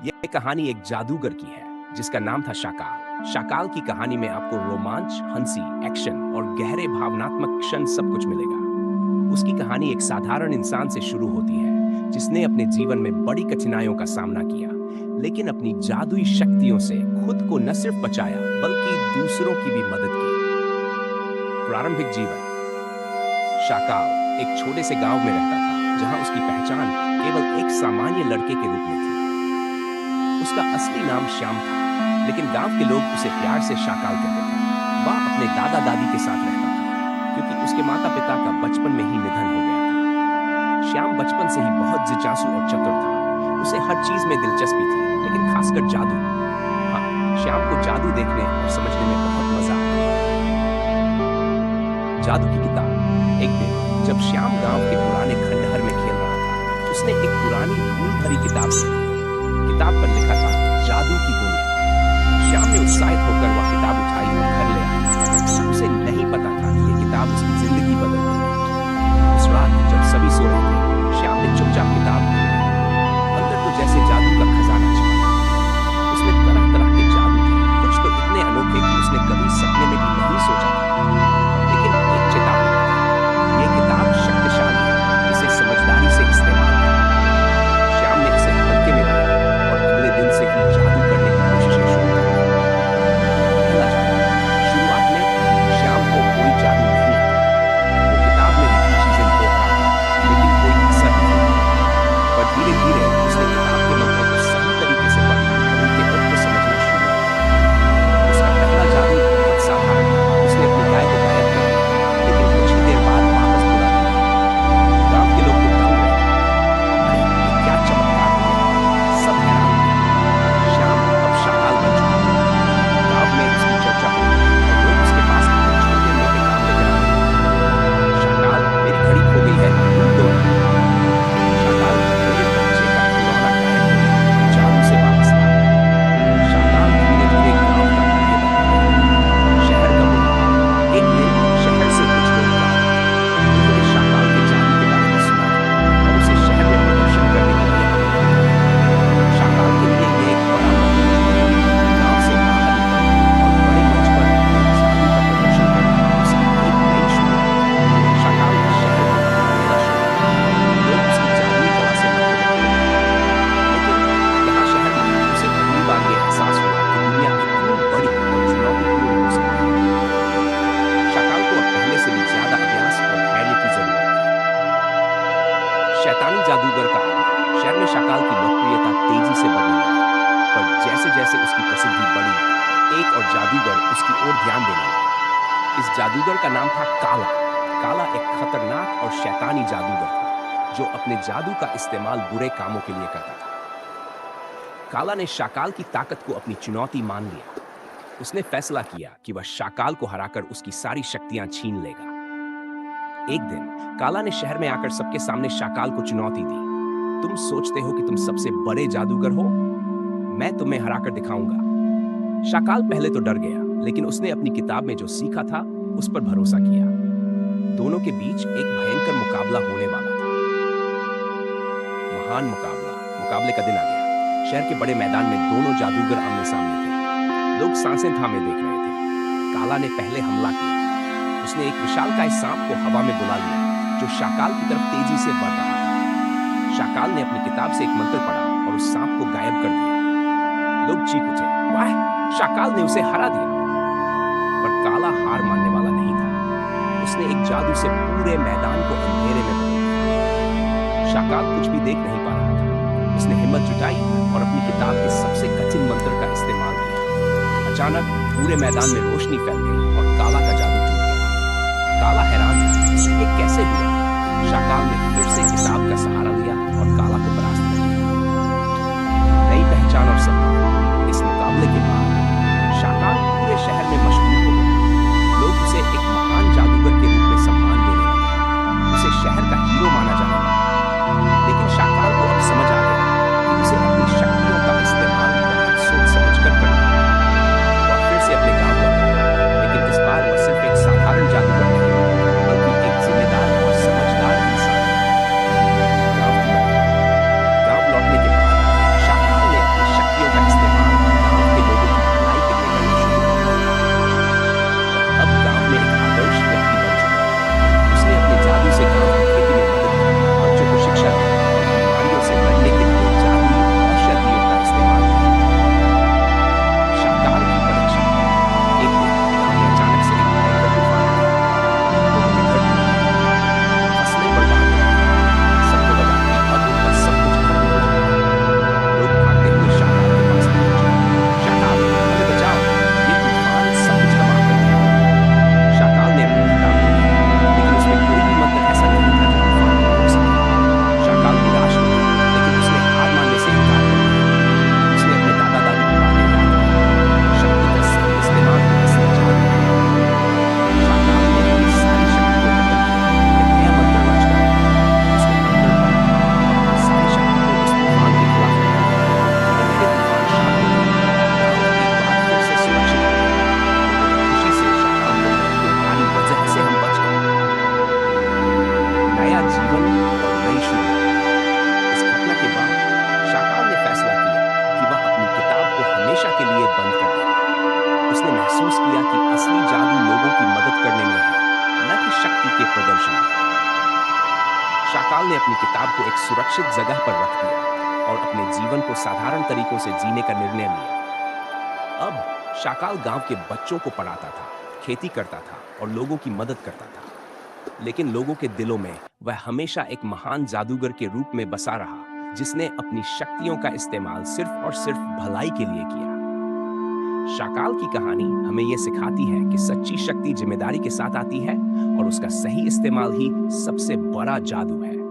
यह कहानी एक जादूगर की है जिसका नाम था शाकाल। शाकाल की कहानी में आपको रोमांच, हंसी, एक्शन और गहरे भावनात्मक क्षण सब कुछ मिलेगा। उसकी कहानी एक साधारण इंसान से शुरू होती है जिसने अपने जीवन में बड़ी कठिनाइयों का सामना किया, लेकिन अपनी जादुई शक्तियों से खुद को न सिर्फ बचाया बल्कि दूसरों की भी मदद की। प्रारंभिक जीवन। शाकाल एक छोटे से गांव में रहता था जहां उसकी पहचान केवल एक सामान्य लड़के के रूप में थी। उसका असली नाम श्याम था, लेकिन गांव के लोग उसे प्यार से शाकाल कहते थे। वह अपने दादा दादी के साथ रहता था क्योंकि उसके माता पिता का बचपन में ही निधन हो गया था। श्याम बचपन से ही बहुत जिज्ञासु और चतुर था। उसे हर चीज में दिलचस्पी थी, लेकिन खासकर जादू। हाँ, श्याम को जादू देखने और समझने में बहुत मजा आता था। जादू की किताब। एक दिन जब श्याम गांव के पुराने खंडहर में खेल रहा था, उसने एक पुरानी धूल भरी किताब देखी। किताब पर लिखा था जादू की दुनिया। श्याम ने उत्साहित होकर वह किताब उठाई और घर ले आया। उसे नहीं पता था कि यह किताब उसकी जिंदगी बदल देगी। उस रात जब सभी सो रहे थे, श्याम ने चुपचाप किताब खोली। अंदर तो जैसे जादू का खजाना छिपा था। उसमें तरह तरह के जादू थे, कुछ तो इतने अनोखे कि उसने कभी सपने में भी नहीं सोचा था। लेकिन एक चेतावनी थी, यह किताब शक्तिशाली है, इसे समझदारी से इस्तेमाल करें। श्याम ने इसे हल्के में लिया और अगले दिन से ही जादू करने की कोशिशें शुरू कर दी। पहला जादू। शुरुआत में श्याम को कोई जादू नहीं आता था। वो किताब में लिखी चीजें देख रहा था, लेकिन कोई असर नहीं हुआ। पर धीरे धीरे उसने किताब के मंत्रों को सही तरीके से पढ़ा और उनके अर्थ को समझना शुरू किया। उसका पहला जादू बहुत साधारण था। उसने अपनी गाय को गायब कर दिया, लेकिन कुछ ही देर बाद वापस बुला लिया। गांव के लोग तो दंग रहे थे। अरे, ये क्या चमत्कार हो गया! सब हैरान थे। श्याम अब शाकाल बन चुका था। गांव में उसकी चर्चा हो रही थी और लोग उसके पास आकर छोटे मोटे काम लेकर आते थे। शाकाल, मेरी घड़ी खो गई है, तुम दो। शाकाल, मेरे बच्चे का खिलौना गायब हो गया, जादू से वापस ला। शाकाल धीरे धीरे गांव का प्रिय बनता गया। शहर का बुलावा। एक दिन शहर से कुछ लोग गांव आए। उन्होंने शाकाल के जादू के बारे में सुना और उसे शहर में प्रदर्शन करने के लिए आमंत्रित। शाकाल के लिए यह एक बड़ा मौका था। गांव से बाहर निकलना और बड़े मंच पर अपने जादू का प्रदर्शन करना उसकी एक नई शुरुआत थी। शाकाल ने शहर को अपना शुरू किया। लोग उसकी जादुई कला से मंत्रमुग्ध थे। लेकिन यहाँ शहर में उसे पहली बार यह एहसास हुआ कि दुनिया इतनी बड़ी और चुनौतीपूर्ण हो सकती है। शाकाल को अब पहले से भी ज्यादा अभ्यास और धैर्य की जरूरत थी। शैतानी जादूगर का आना। शहर में शाकाल की लोकप्रियता तेजी से बढ़ने लगी, पर जैसे जैसे उसकी प्रसिद्धि बढ़ी, एक और जादूगर उसकी ओर ध्यान देने लगा। इस जादूगर का नाम था काला। काला एक खतरनाक और शैतानी जादूगर था जो अपने जादू का इस्तेमाल बुरे कामों के लिए करता था। काला ने शाकाल की ताकत को अपनी चुनौती मान लिया। उसने फैसला किया कि वह शाकाल को हराकर उसकी सारी शक्तियां छीन लेगा। एक दिन काला ने शहर में आकर सबके सामने शाकाल को चुनौती दी। तुम सोचते हो कि तुम सबसे बड़े जादूगर हो? मैं तुम्हें हराकर दिखाऊंगा। शाकाल पहले तो डर गया, लेकिन उसने अपनी किताब में जो सीखा था उस पर भरोसा किया। दोनों के बीच एक भयंकर मुकाबला होने वाला था। महान मुकाबला। मुकाबले का दिन आ गया। शहर के बड़े मैदान में दोनों जादूगर आमने सामने थे। लोग सांसें थामे देख रहे थे। काला ने पहले हमला किया। उसने एक विशालकाय सांप को हवा में बुला लिया जो शाकाल की तरफ तेजी से बढ़ रहा था। शाकाल ने अपनी किताब से एक मंत्र पढ़ा और उस सांप को गायब कर दिया। लोग चीख उठे, वाह, शाकाल ने उसे हरा दिया। पर काला हार मानने वाला नहीं था। उसने एक जादू से पूरे मैदान को अंधेरे में बदल दिया। शाकाल कुछ भी देख नहीं पा रहा था। उसने हिम्मत जुटाई और अपनी किताब के सबसे कठिन मंत्र का इस्तेमाल किया। अचानक पूरे मैदान में रोशनी फैल गई और काला का जादू टूट गया। काला हैरान था, ये कैसे हुआ? शाकाल ने फिर से किताब का सहारा लिया और काला को परास्त कर दिया। नई पहचान और सम्मान। इस मुकाबले के बाद शाकाल पूरे शहर में मशहूर हो गया। लोग उसे एक महान जादूगर के रूप में सम्मान देने लगे। उसे शहर का हीरो माना जाने लगा। लेकिन शाकाल को अब समझ आ गया कि उसे अपनी शक्तियों का इस्तेमाल बहुत सोच समझ कर करना है। वह फिर से अपने गांव लौटा, लेकिन इस बार वह सिर्फ एक साधारण जादूगर नहीं, बल्कि एक जिम्मेदार और समझदार इंसान। गांव की असली जादू लोगों की मदद करने में है, न कि शक्ति के प्रदर्शन में। शाकाल ने अपनी किताब को एक सुरक्षित जगह पर रख दिया और अपने जीवन को साधारण तरीकों से जीने का निर्णय लिया। अब शाकाल गांव के बच्चों को पढ़ाता था, खेती करता था और लोगों की मदद करता था। लेकिन लोगों के दिलों में वह हमेशा एक महान जादूगर के रूप में बसा रहा, जिसने अपनी शक्तियों का इस्तेमाल सिर्फ और सिर्फ भलाई के लिए किया। शाकाल की कहानी हमें यह सिखाती है कि सच्ची शक्ति जिम्मेदारी के साथ आती है और उसका सही इस्तेमाल ही सबसे बड़ा जादू है।